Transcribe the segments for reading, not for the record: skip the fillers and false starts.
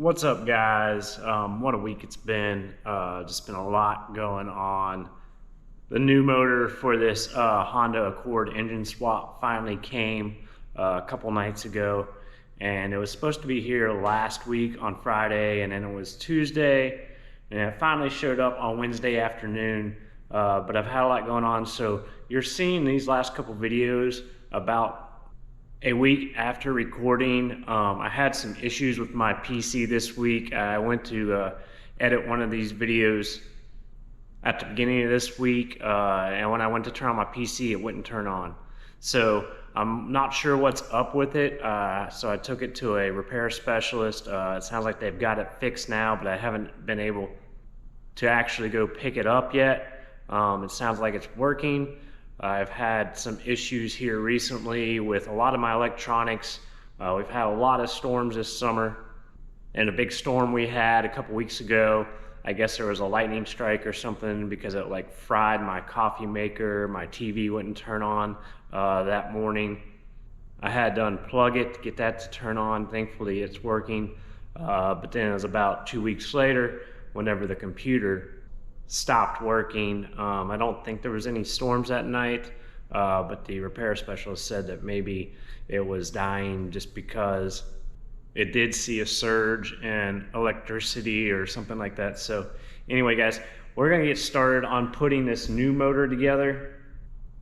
What's up, guys? What a week it's been. Just been a lot going on. The new motor for this Honda Accord engine swap finally came a couple nights ago, and it was supposed to be here last week on Friday, and then it was Tuesday, and it finally showed up on Wednesday afternoon. But I've had a lot going on, so you're seeing these last couple videos about a week after recording. I had some issues with my PC this week. I went to edit one of these videos at the beginning of this week, and when I went to turn on my PC, it wouldn't turn on. So I'm not sure what's up with it, so I took it to a repair specialist. It sounds like they've got it fixed now, but I haven't been able to actually go pick it up yet. It sounds like it's working. I've had some issues here recently with a lot of my electronics. We've had a lot of storms this summer, and a big storm we had a couple weeks ago, I guess there was a lightning strike or something because it like fried my coffee maker. My TV wouldn't turn on that morning. I had to unplug it to get that to turn on. Thankfully it's working, but then it was about 2 weeks later whenever the computer stopped working. I don't think there was any storms that night, but the repair specialist said that maybe it was dying just because it did see a surge in electricity or something like that. So anyway, guys, we're gonna get started on putting this new motor together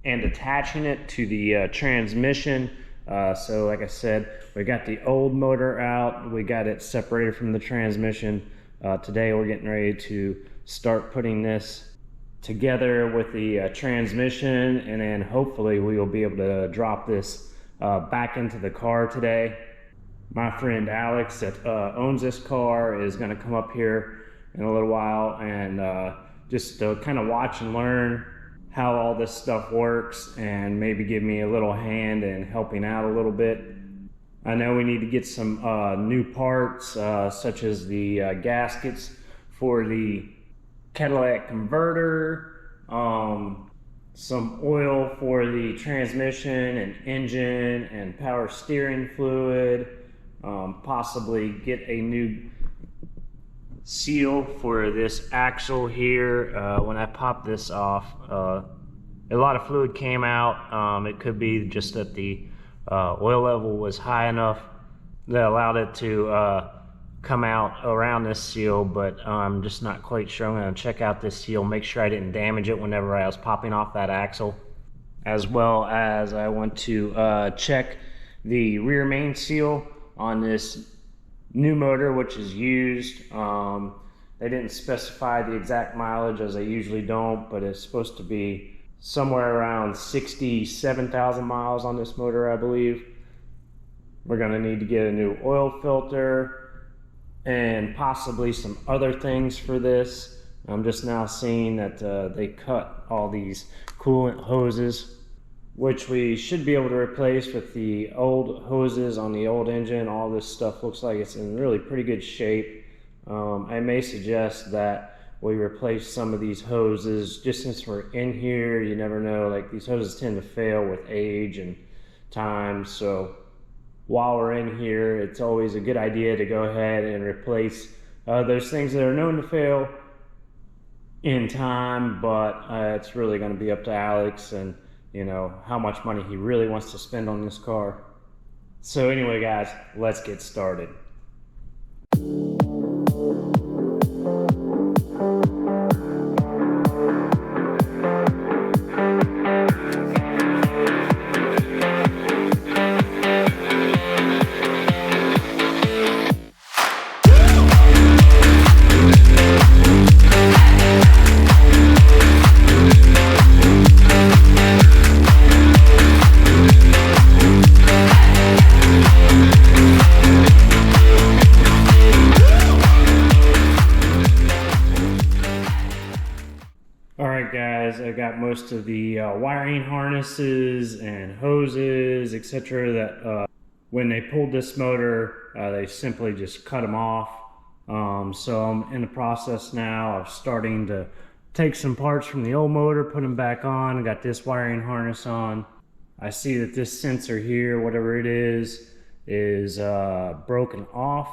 and attaching it to the transmission. So like I said, we got the old motor out, we got it separated from the transmission. Today we're getting ready to start putting this together with the transmission, and then hopefully we will be able to drop this back into the car today. My friend Alex that owns this car is going to come up here in a little while and just kind of watch and learn how all this stuff works, and maybe give me a little hand in helping out a little bit. I know we need to get some new parts, such as the gaskets for the catalytic converter, some oil for the transmission and engine and power steering fluid, possibly get a new seal for this axle here. When I popped this off, a lot of fluid came out. It could be just that the oil level was high enough that allowed it to come out around this seal, but I'm just not quite sure. I'm going to check out this seal, make sure I didn't damage it whenever I was popping off that axle, as well as I want to check the rear main seal on this new motor, which is used. They didn't specify the exact mileage, as they usually don't, but it's supposed to be somewhere around 67,000 miles on this motor, I believe. We're going to need to get a new oil filter and possibly some other things for this. I'm just now seeing that they cut all these coolant hoses, which we should be able to replace with the old hoses on the old engine. All this stuff looks like it's in really pretty good shape. I may suggest that we replace some of these hoses just since we're in here. You never know, like these hoses tend to fail with age and time, so while we're in here, it's always a good idea to go ahead and replace those things that are known to fail in time. But it's really going to be up to Alex and, you know, how much money he really wants to spend on this car. So anyway, guys, let's get started. I got most of the wiring harnesses and hoses, etc. that when they pulled this motor, they simply just cut them off. So I'm in the process now of starting to take some parts from the old motor, put them back on. I got this wiring harness on. I see that this sensor here, whatever it is is broken off.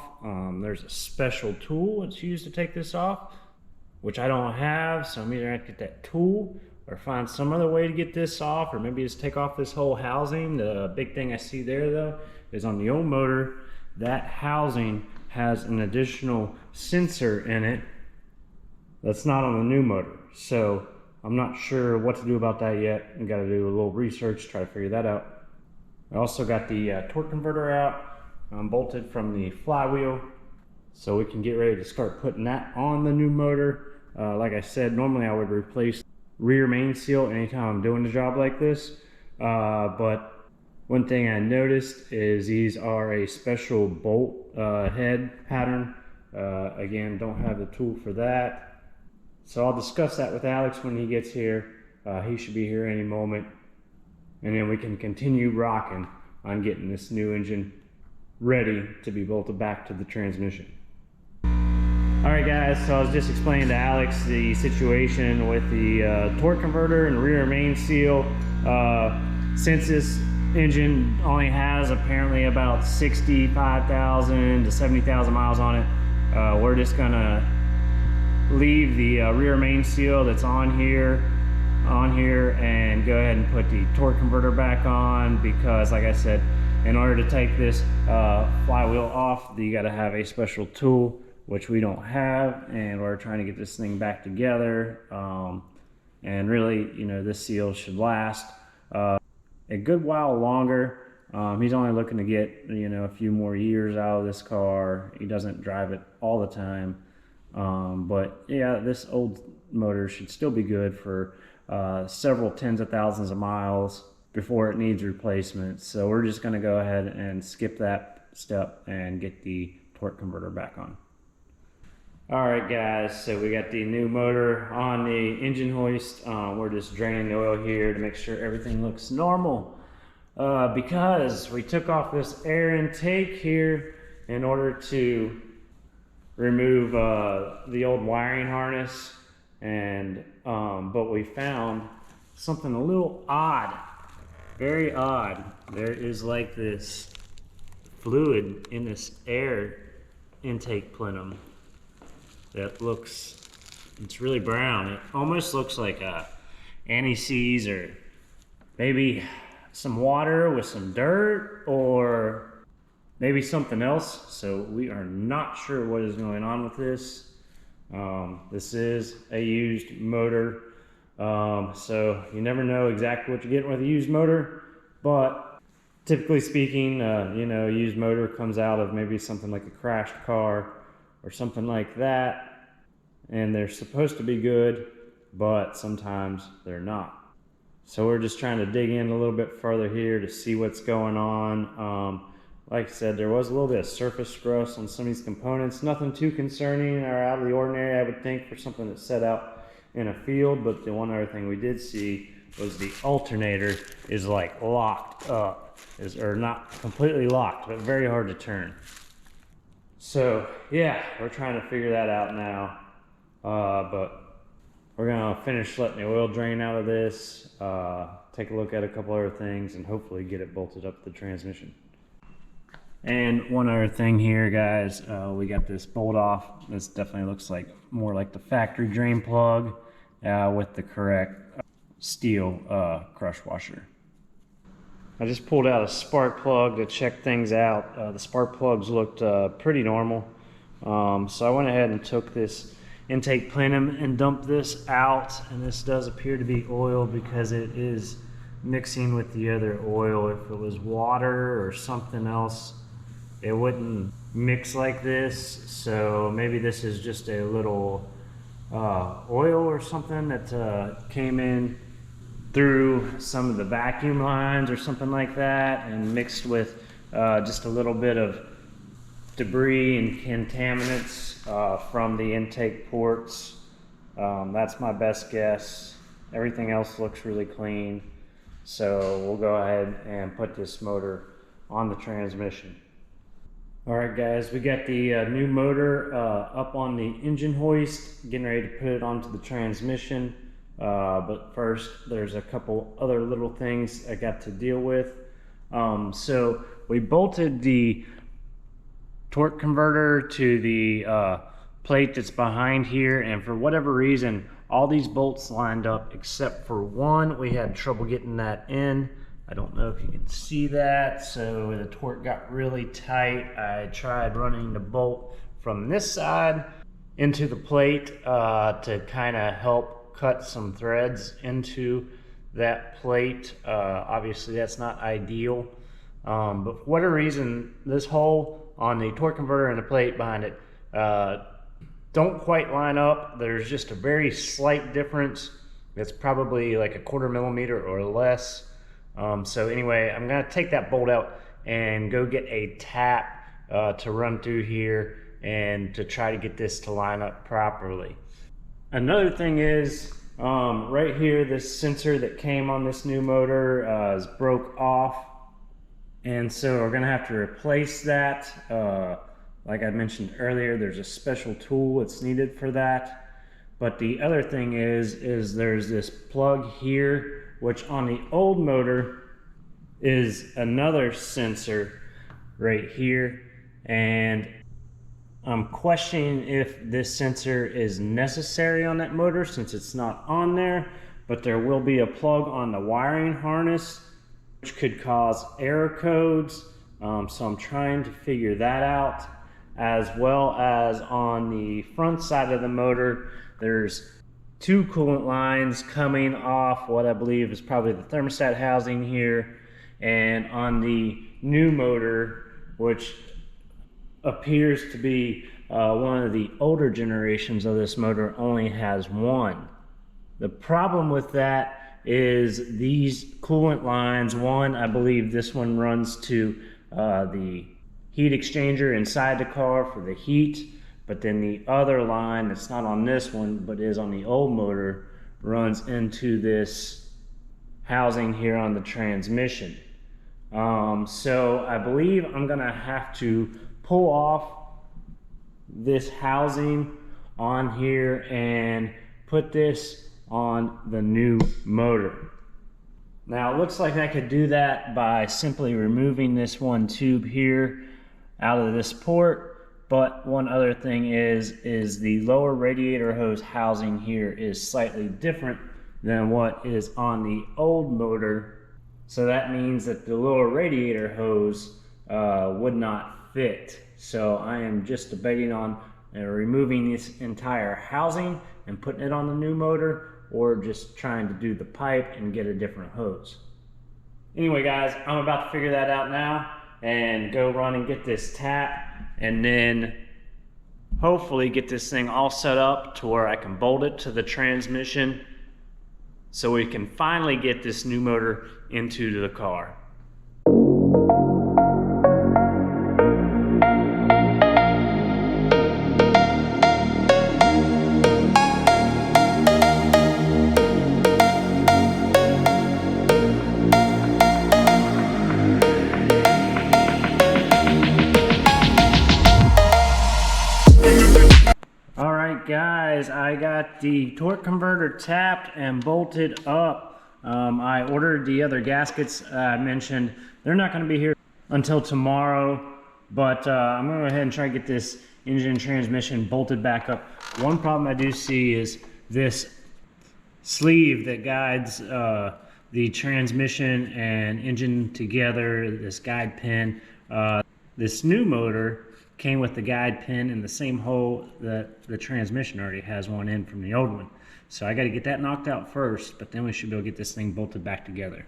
There's a special tool that's used to take this off, which I don't have, so I'm either gonna have to get that tool or find some other way to get this off, or maybe just take off this whole housing. The big thing I see there though is on the old motor, that housing has an additional sensor in it that's not on the new motor. So I'm not sure what to do about that yet. I gotta do a little research, try to figure that out. I also got the torque converter out, bolted from the flywheel, so we can get ready to start putting that on the new motor. Like I said, normally I would replace rear main seal anytime I'm doing a job like this, but one thing I noticed is these are a special bolt head pattern. Again, don't have the tool for that. So I'll discuss that with Alex when he gets here. He should be here any moment. And then we can continue rocking on getting this new engine ready to be bolted back to the transmission. All right guys, so I was just explaining to Alex the situation with the torque converter and rear main seal. Since this engine only has apparently about 65,000 to 70,000 miles on it, we're just gonna leave the rear main seal that's on here and go ahead and put the torque converter back on, because like I said, in order to take this flywheel off, you got to have a special tool, which we don't have, and we're trying to get this thing back together. And really, you know, this seal should last a good while longer. He's only looking to get, you know, a few more years out of this car. He doesn't drive it all the time. But yeah, this old motor should still be good for several tens of thousands of miles before it needs replacement. So we're just going to go ahead and skip that step and get the torque converter back on. All right guys, so we got the new motor on the engine hoist. We're just draining the oil here to make sure everything looks normal, because we took off this air intake here in order to remove the old wiring harness, and but we found something a little odd, very odd. There is like this fluid in this air intake plenum that looks, it's really brown. It almost looks like a anti-seize, or maybe some water with some dirt, or maybe something else. So we are not sure what is going on with this. This is a used motor, so you never know exactly what you're getting with a used motor, but typically speaking, you know, a used motor comes out of maybe something like a crashed car or something like that, and they're supposed to be good, but sometimes they're not. So we're just trying to dig in a little bit further here to see what's going on. Like I said, there was a little bit of surface rust on some of these components. Nothing too concerning or out of the ordinary, I would think, for something that's set out in a field. But the one other thing we did see was the alternator is like locked up, or not completely locked, but very hard to turn. So yeah, we're trying to figure that out now. But we're gonna finish letting the oil drain out of this, take a look at a couple other things, and hopefully get it bolted up to the transmission. And one other thing here, guys, we got this bolt off. This definitely looks like more like the factory drain plug with the correct steel crush washer. I just pulled out a spark plug to check things out. The spark plugs looked pretty normal. So I went ahead and took this intake plenum and dumped this out. And this does appear to be oil because it is mixing with the other oil. If it was water or something else, it wouldn't mix like this. So maybe this is just a little oil or something that came in through some of the vacuum lines or something like that, and mixed with just a little bit of debris and contaminants from the intake ports. That's my best guess. Everything else looks really clean. So we'll go ahead and put this motor on the transmission. All right guys, we got the new motor up on the engine hoist, getting ready to put it onto the transmission. But first, there's a couple other little things I got to deal with. So we bolted the torque converter to the plate that's behind here, and for whatever reason all these bolts lined up except for one. We had trouble getting that in. I don't know if you can see that. So the torque got really tight. I tried running the bolt from this side into the plate to kind of help cut some threads into that plate. Obviously that's not ideal, but for whatever reason this hole on the torque converter and the plate behind it don't quite line up. There's just a very slight difference. It's probably like a 1/4 millimeter or less. So anyway, I'm gonna take that bolt out and go get a tap to run through here and to try to get this to line up properly. Another thing is, right here, this sensor that came on this new motor is broke off, and so we're gonna have to replace that. Like I mentioned earlier, there's a special tool that's needed for that. But the other thing is there's this plug here, which on the old motor is another sensor right here, and I'm questioning if this sensor is necessary on that motor since it's not on there, but there will be a plug on the wiring harness which could cause error codes. So I'm trying to figure that out, as well as on the front side of the motor there's 2 coolant lines coming off what I believe is probably the thermostat housing here, and on the new motor, which appears to be one of the older generations of this motor, only has 1. The problem with that is these coolant lines, one, I believe this one runs to the heat exchanger inside the car for the heat, but then the other line that's not on this one but is on the old motor runs into this housing here on the transmission. So I believe I'm gonna have to pull off this housing on here and put this on the new motor. Now it looks like I could do that by simply removing this one tube here out of this port, but one other thing is the lower radiator hose housing here is slightly different than what is on the old motor. So that means that the lower radiator hose would not fit. So I am just debating on removing this entire housing and putting it on the new motor, or just trying to do the pipe and get a different hose. Anyway guys, I'm about to figure that out now and go run and get this tap, and then hopefully get this thing all set up to where I can bolt it to the transmission so we can finally get this new motor into the car. Guys, I got the torque converter tapped and bolted up. I ordered the other gaskets I mentioned. They're not going to be here until tomorrow, but I'm going to go ahead and try to get this engine and transmission bolted back up. One problem I do see is this sleeve that guides the transmission and engine together, this guide pin. This new motor came with the guide pin in the same hole that the transmission already has one in from the old one. So I got to get that knocked out first, but then we should be able to get this thing bolted back together.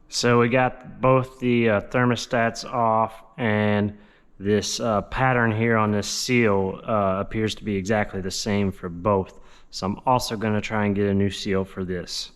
So we got both the thermostats off, and This pattern here on this seal appears to be exactly the same for both. So I'm also going to try and get a new seal for this.